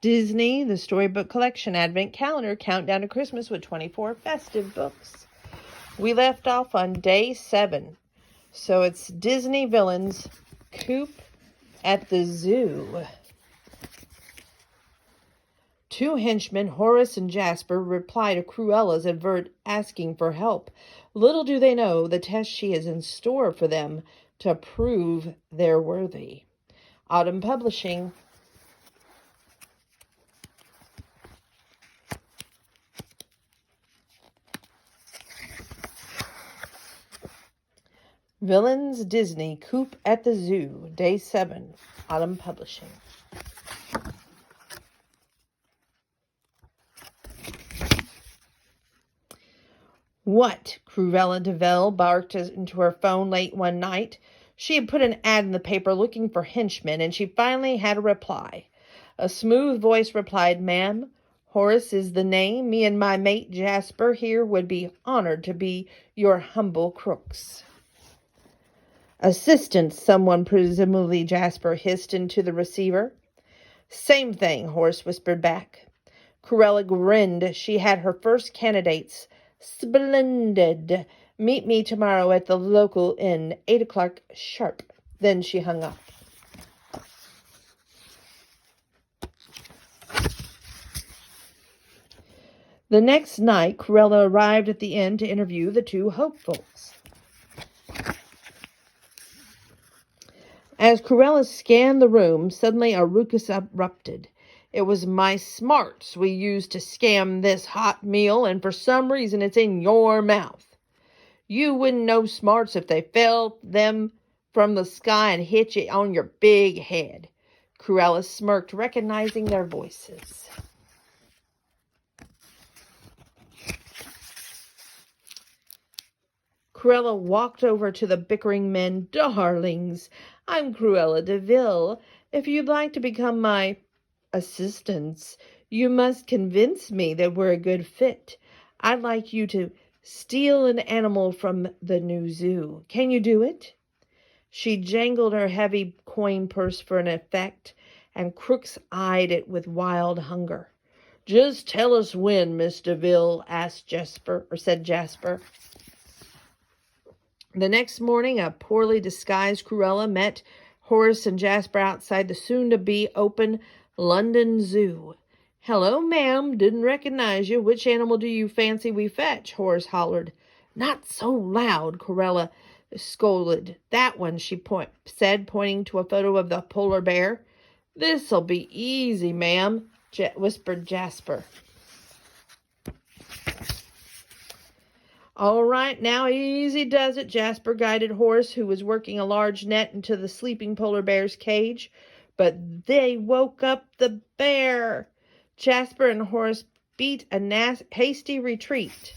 Disney, the Storybook Collection Advent Calendar, Countdown to Christmas with 24 festive books. We left off on day 7. So it's Disney Villains, Coup at the Zoo. 2 henchmen, Horace and Jasper, reply to Cruella's advert asking for help. Little do they know the test she has in store for them to prove they're worthy. Autumn Publishing. Villains, Disney, Coup at the Zoo, Day 7, Autumn Publishing. What? Cruella de Vil barked into her phone late one night. She had put an ad in the paper looking for henchmen, and she finally had a reply. A smooth voice replied, "Ma'am, Horace is the name. Me and my mate Jasper here would be honored to be your humble crooks." "Assistant," someone, presumably Jasper, hissed into the receiver. "Same thing," Horace whispered back. Cruella grinned. She had her first candidates. "Splendid. Meet me tomorrow at the local inn, 8 o'clock sharp." Then she hung up. The next night, Cruella arrived at the inn to interview the 2 hopefuls. As Cruella scanned the room, suddenly a ruckus erupted. "It was my smarts we used to scam this hot meal, and for some reason it's in your mouth. You wouldn't know smarts if they fell them from the sky and hit you on your big head." Cruella smirked, recognizing their voices. Cruella walked over to the bickering men. "Darlings, I'm Cruella de Vil. If you'd like to become my assistants, you must convince me that we're a good fit. I'd like you to steal an animal from the new zoo. Can you do it?" She jangled her heavy coin purse for an effect, and crooks eyed it with wild hunger. "Just tell us when, Miss de Vil," said Jasper. The next morning, a poorly disguised Cruella met Horace and Jasper outside the soon-to-be open London Zoo. "Hello, ma'am. Didn't recognize you. Which animal do you fancy we fetch?" Horace hollered. "Not so loud," Cruella scolded. "That one," she said, pointing to a photo of the polar bear. "This'll be easy, ma'am," whispered Jasper. "All right, now easy does it." Jasper guided Horace, who was working a large net, into the sleeping polar bear's cage. But they woke up the bear. Jasper and Horace beat a hasty retreat.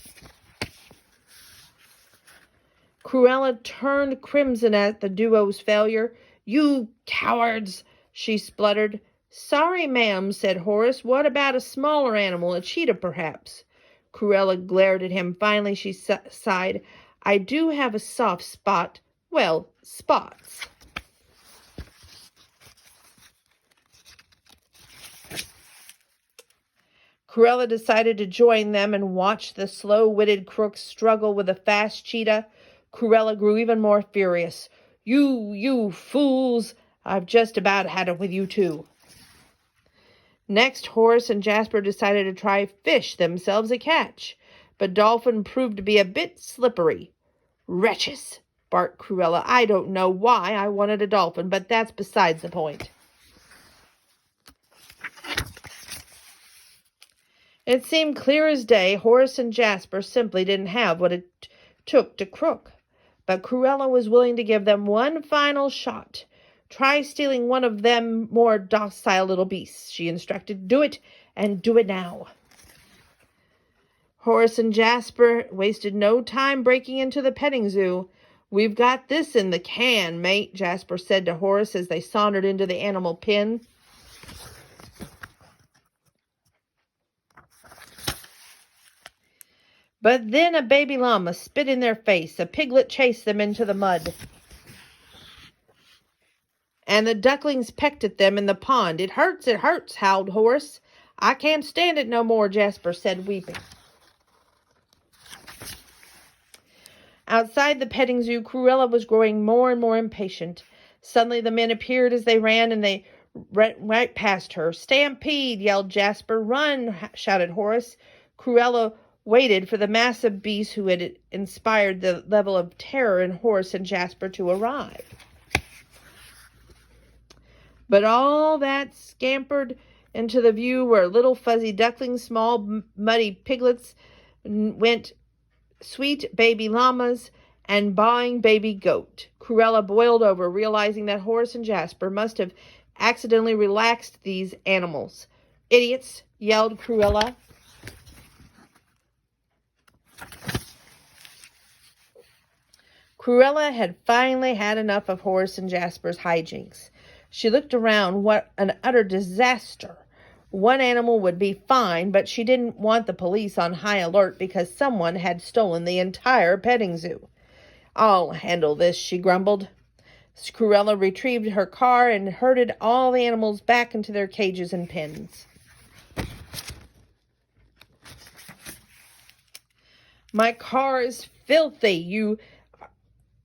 Cruella turned crimson at the duo's failure. "You cowards," she spluttered. "Sorry, ma'am," said Horace. "What about a smaller animal, a cheetah perhaps?" Cruella glared at him. Finally, she sighed. "I do have a soft spot. Well, spots." Cruella decided to join them and watch the slow-witted crooks struggle with a fast cheetah. Cruella grew even more furious. You fools! I've just about had it with you too." Next, Horace and Jasper decided to try fish themselves a catch, but Dolphin proved to be a bit slippery. "Wretches!" barked Cruella. "I don't know why I wanted a dolphin, but that's besides the point." It seemed clear as day Horace and Jasper simply didn't have what it took to crook. But Cruella was willing to give them one final shot. "Try stealing one of them more docile little beasts," she instructed. "Do it, and do it now." Horace and Jasper wasted no time breaking into the petting zoo. "We've got this in the can, mate," Jasper said to Horace as they sauntered into the animal pen. But then a baby llama spit in their face. A piglet chased them into the mud. and the ducklings pecked at them in the pond. It hurts, howled Horace. I can't stand it no more, Jasper said, weeping. Outside the petting zoo, Cruella was growing more and more impatient. Suddenly the men appeared as they ran, and they ran right past her. Stampede, yelled Jasper. Run, shouted Horace. Cruella waited for the massive beast who had inspired the level of terror in Horace and Jasper to arrive. But all that scampered into the view were little fuzzy ducklings, small muddy piglets, went sweet baby llamas, and bawling baby goat. Cruella boiled over, realizing that Horace and Jasper must have accidentally relaxed these animals. Idiots, yelled Cruella. Cruella had finally had enough of Horace and Jasper's hijinks. She looked around. What an utter disaster. One animal would be fine, but she didn't want the police on high alert because someone had stolen the entire petting zoo. I'll handle this, she grumbled. Cruella retrieved her car and herded all the animals back into their cages and pens. My car is filthy. You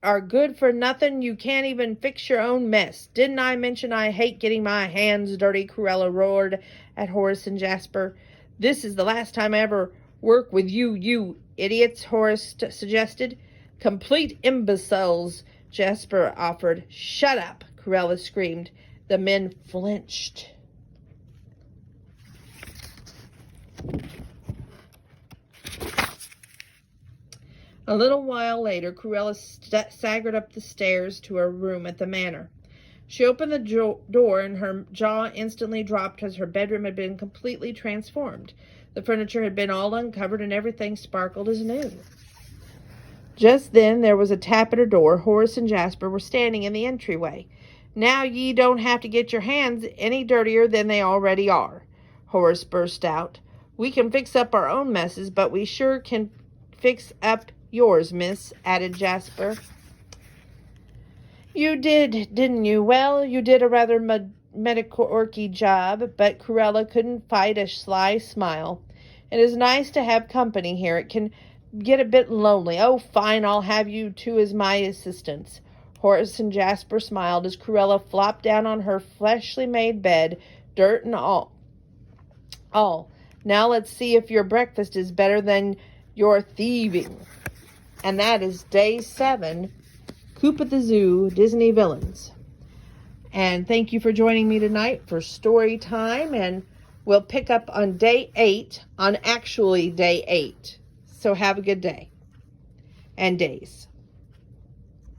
are good for nothing. You can't even fix your own mess. Didn't I mention I hate getting my hands dirty? Cruella roared at Horace and Jasper. This is the last time I ever work with you idiots, Horace suggested. Complete imbeciles, Jasper offered. Shut up, Cruella screamed. The men flinched. A little while later, Cruella staggered up the stairs to her room at the manor. She opened the door, and her jaw instantly dropped as her bedroom had been completely transformed. The furniture had been all uncovered, and everything sparkled as new. Just then there was a tap at her door. Horace and Jasper were standing in the entryway. Now ye don't have to get your hands any dirtier than they already are, Horace burst out. We can fix up our own messes, but we sure can fix up yours, miss, added Jasper. You did, didn't you? Well, you did a rather mediocre job, but Cruella couldn't fight a sly smile. It is nice to have company here. It can get a bit lonely. Oh, fine, I'll have you two as my assistants. Horace and Jasper smiled as Cruella flopped down on her freshly made bed, dirt and all. Now let's see if your breakfast is better than your thieving. And that is day 7, Coup at the Zoo, Disney Villains. And thank you for joining me tonight for story time. And we'll pick up on day 8, on actually day 8. So have a good day and days.